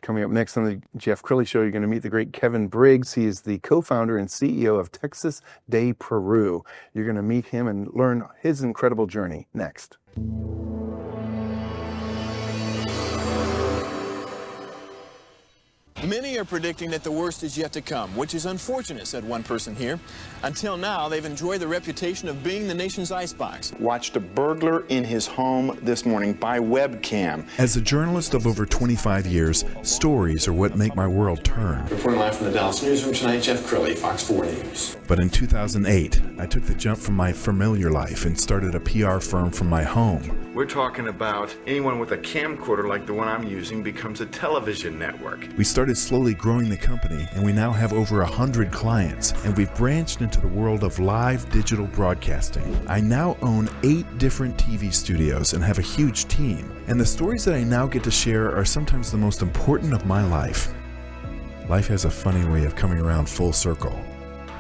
Coming up next on the Jeff Crilley Show, you're going to meet the great Kevin Briggs. He is the co-founder and CEO of Texas Day Peru. You're going to meet him and learn his incredible journey next. Many are predicting that the worst is yet to come, which is unfortunate, said one person here. Until now, they've enjoyed the reputation of being the nation's icebox. Watched a burglar in his home this morning by webcam. As a journalist of over 25 years, stories are what make my world turn. Reporting live from the Dallas newsroom tonight, Jeff Crilley, Fox 4 News. But in 2008, I took the jump from my familiar life and started a PR firm from my home. We're talking about anyone with a camcorder like the one I'm using becomes a television network. We started slowly growing the company, and we now have over 100 clients, and we've branched into the world of live digital broadcasting. I now own 8 different TV studios and have a huge team, and the stories that I now get to share are sometimes the most important of my life. Life has a funny way of coming around full circle.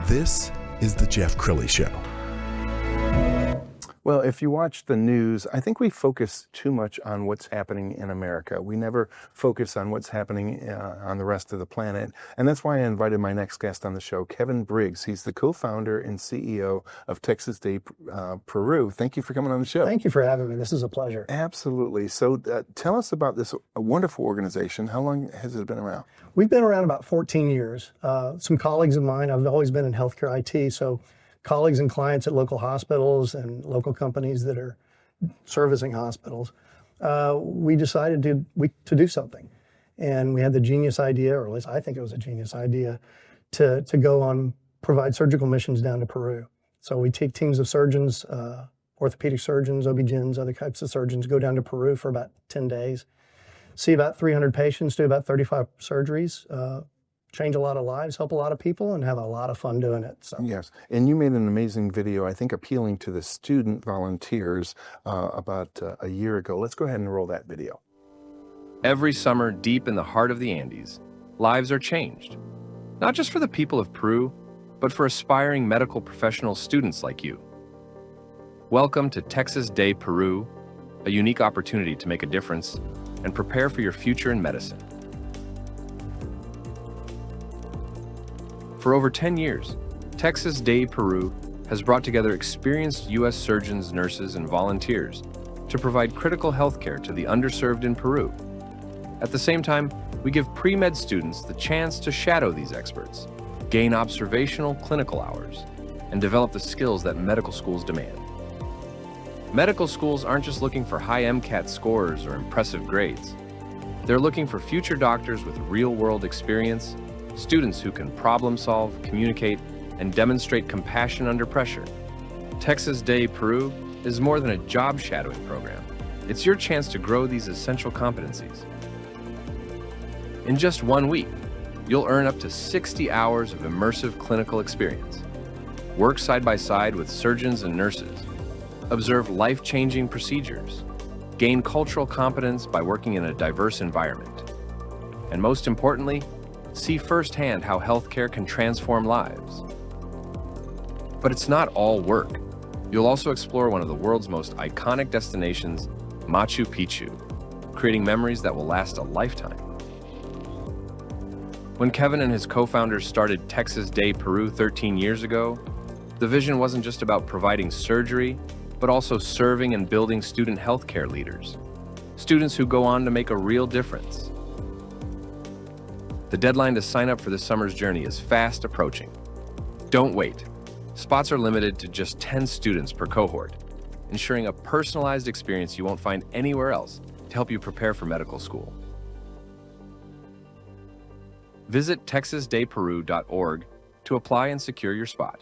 This is the Jeff Crilley Show. Well, if you watch the news, I think we focus too much on what's happening in America. We never focus on what's happening on the rest of the planet. And that's why I invited my next guest on the show, Kevin Briggs. He's the co-founder and CEO of Texas Day Peru. Thank you for coming on the show. Thank you for having me. This is a pleasure. Absolutely. So tell us about this wonderful organization. How long has it been around? We've been around about 14 years. Some colleagues of mine, I've always been in healthcare IT, so colleagues and clients at local hospitals and local companies that are servicing hospitals, we decided to do something. And we had the genius idea, or at least I think it was a genius idea, to go on, provide surgical missions down to Peru. So we take teams of surgeons, orthopedic surgeons, OB-GYNs, other types of surgeons, go down to Peru for about 10 days, see about 300 patients, do about 35 surgeries, change a lot of lives, help a lot of people, and have a lot of fun doing it. So. Yes, and you made an amazing video, I think, appealing to the student volunteers about a year ago. Let's go ahead and roll that video. Every summer, deep in the heart of the Andes, lives are changed. Not just for the people of Peru, but for aspiring medical professional students like you. Welcome to Texas Day Peru, a unique opportunity to make a difference and prepare for your future in medicine. For over 10 years, Texas Day Peru has brought together experienced U.S. surgeons, nurses, and volunteers to provide critical health care to the underserved in Peru. At the same time, we give pre-med students the chance to shadow these experts, gain observational clinical hours, and develop the skills that medical schools demand. Medical schools aren't just looking for high MCAT scores or impressive grades. They're looking for future doctors with real-world experience, students who can problem solve, communicate, and demonstrate compassion under pressure. Texas Day Peru is more than a job shadowing program. It's your chance to grow these essential competencies. In just 1 week, you'll earn up to 60 hours of immersive clinical experience. Work side by side with surgeons and nurses. Observe life-changing procedures. Gain cultural competence by working in a diverse environment. And most importantly, see firsthand how healthcare can transform lives. But it's not all work. You'll also explore one of the world's most iconic destinations, Machu Picchu, creating memories that will last a lifetime. When Kevin and his co-founders started Texas Day Peru 13 years ago, the vision wasn't just about providing surgery, but also serving and building student healthcare leaders, students who go on to make a real difference. The deadline to sign up for this summer's journey is fast approaching. Don't wait. Spots are limited to just 10 students per cohort, ensuring a personalized experience you won't find anywhere else to help you prepare for medical school. Visit texasdayperu.org to apply and secure your spot.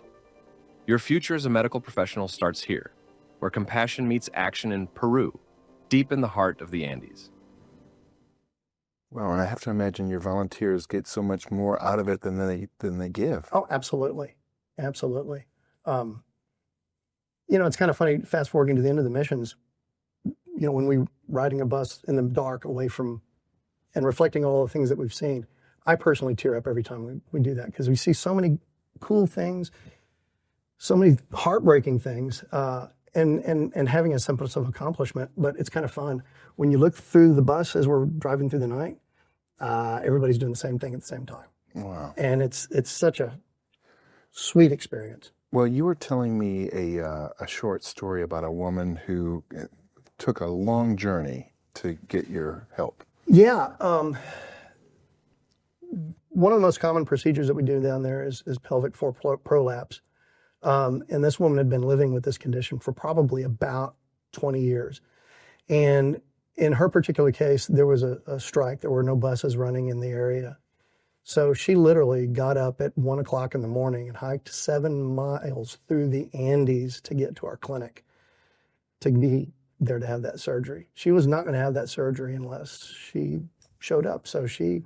Your future as a medical professional starts here, where compassion meets action in Peru, deep in the heart of the Andes. Well, and I have to imagine your volunteers get so much more out of it than they give. Oh, absolutely. Absolutely. It's kind of funny, fast forwarding to the end of the missions, when we riding a bus in the dark away from and reflecting all the things that we've seen, I personally tear up every time we do that because we see so many cool things, so many heartbreaking things, and having a sense of accomplishment, but it's kind of fun. When you look through the bus as we're driving through the night, everybody's doing the same thing at the same time. Wow. And it's such a sweet experience. Well, you were telling me a short story about a woman who took a long journey to get your help. Yeah. One of the most common procedures that we do down there is pelvic floor prolapse. And this woman had been living with this condition for probably about 20 years. And in her particular case, there was a strike. There were no buses running in the area. So she literally got up at 1 o'clock in the morning and hiked 7 miles through the Andes to get to our clinic to be there to have that surgery. She was not going to have that surgery unless she showed up. So she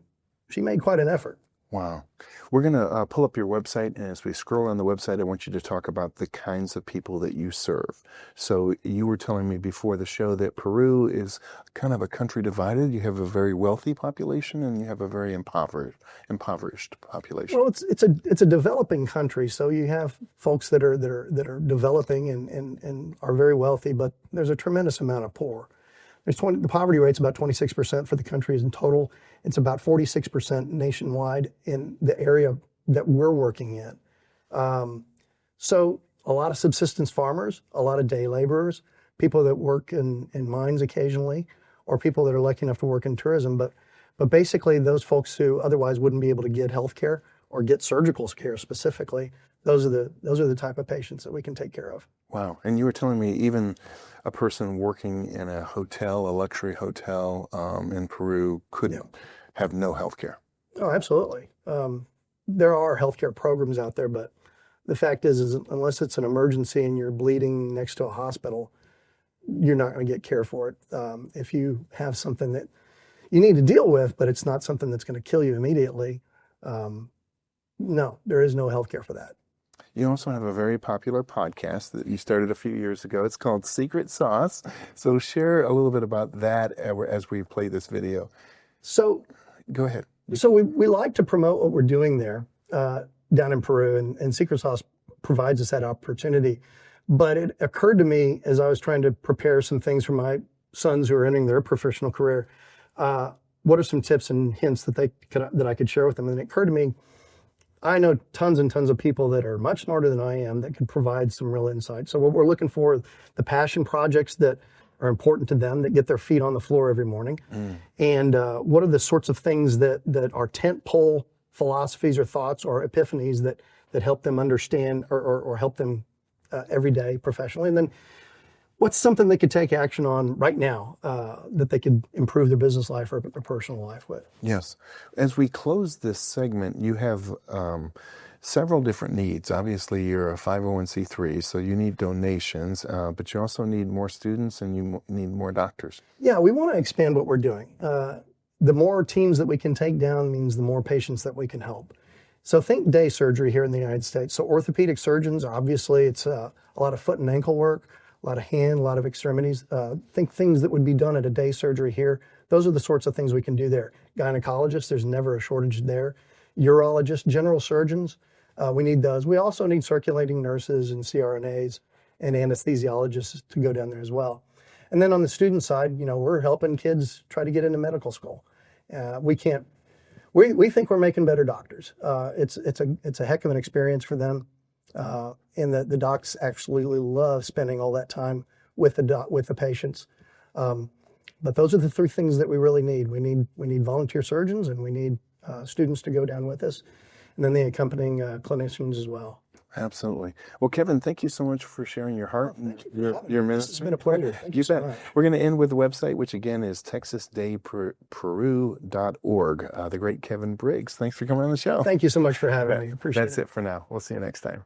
made quite an effort. Wow. We're going to pull up your website, and as we scroll on the website, I want you to talk about the kinds of people that you serve. So you were telling me before the show that Peru is kind of a country divided. You have a very wealthy population, and you have a very impoverished population. Well, it's a developing country, so you have folks that are developing and are very wealthy, but there's a tremendous amount of poor. The poverty rate's about 26% for the country in total. It's about 46% nationwide in the area that we're working in. So a lot of subsistence farmers, a lot of day laborers, people that work in mines occasionally, or people that are lucky enough to work in tourism. But basically those folks who otherwise wouldn't be able to get health care or get surgical care specifically, those are the type of patients that we can take care of. Wow. And you were telling me even a person working in a hotel, a luxury hotel in Peru could have no health care. Oh, absolutely. There are healthcare programs out there, but the fact is unless it's an emergency and you're bleeding next to a hospital, you're not going to get care for it. If you have something that you need to deal with, but it's not something that's going to kill you immediately, no, there is no healthcare for that. You also have a very popular podcast that you started a few years ago. It's called Secret Sauce. So share a little bit about that as we play this video. So go ahead. So we like to promote what we're doing there down in Peru, and Secret Sauce provides us that opportunity. But it occurred to me as I was trying to prepare some things for my sons who are entering their professional career, what are some tips and hints that I could share with them? And it occurred to me, I know tons and tons of people that are much smarter than I am that could provide some real insight. So what we're looking for, the passion projects that are important to them, that get their feet on the floor every morning. And what are the sorts of things that are tentpole philosophies or thoughts or epiphanies that help them understand or help them every day professionally? And then what's something they could take action on right now that they could improve their business life or their personal life with? Yes. As we close this segment, you have several different needs. Obviously, you're a 501c3, so you need donations, but you also need more students and you need more doctors. Yeah, we want to expand what we're doing. The more teams that we can take down means the more patients that we can help. So think day surgery here in the United States. So orthopedic surgeons, obviously, it's a lot of foot and ankle work, a lot of hand, a lot of extremities. Think things that would be done at a day surgery here. Those are the sorts of things we can do there. Gynecologists, there's never a shortage there. Urologists, general surgeons, we need those. We also need circulating nurses and CRNAs and anesthesiologists to go down there as well. And then on the student side, we're helping kids try to get into medical school. We think we're making better doctors. It's a heck of an experience for them. And the docs actually love spending all that time with the patients. But those are the three things that we really need. We need volunteer surgeons, and we need students to go down with us, and then the accompanying clinicians as well. Absolutely. Well, Kevin, thank you so much for sharing your heart and your ministry. It's been a pleasure. Thank you so much. We're going to end with the website, which again is texasdayperu.org. The great Kevin Briggs. Thanks for coming on the show. Thank you so much for having me. Appreciate it. That's it for now. We'll see you next time.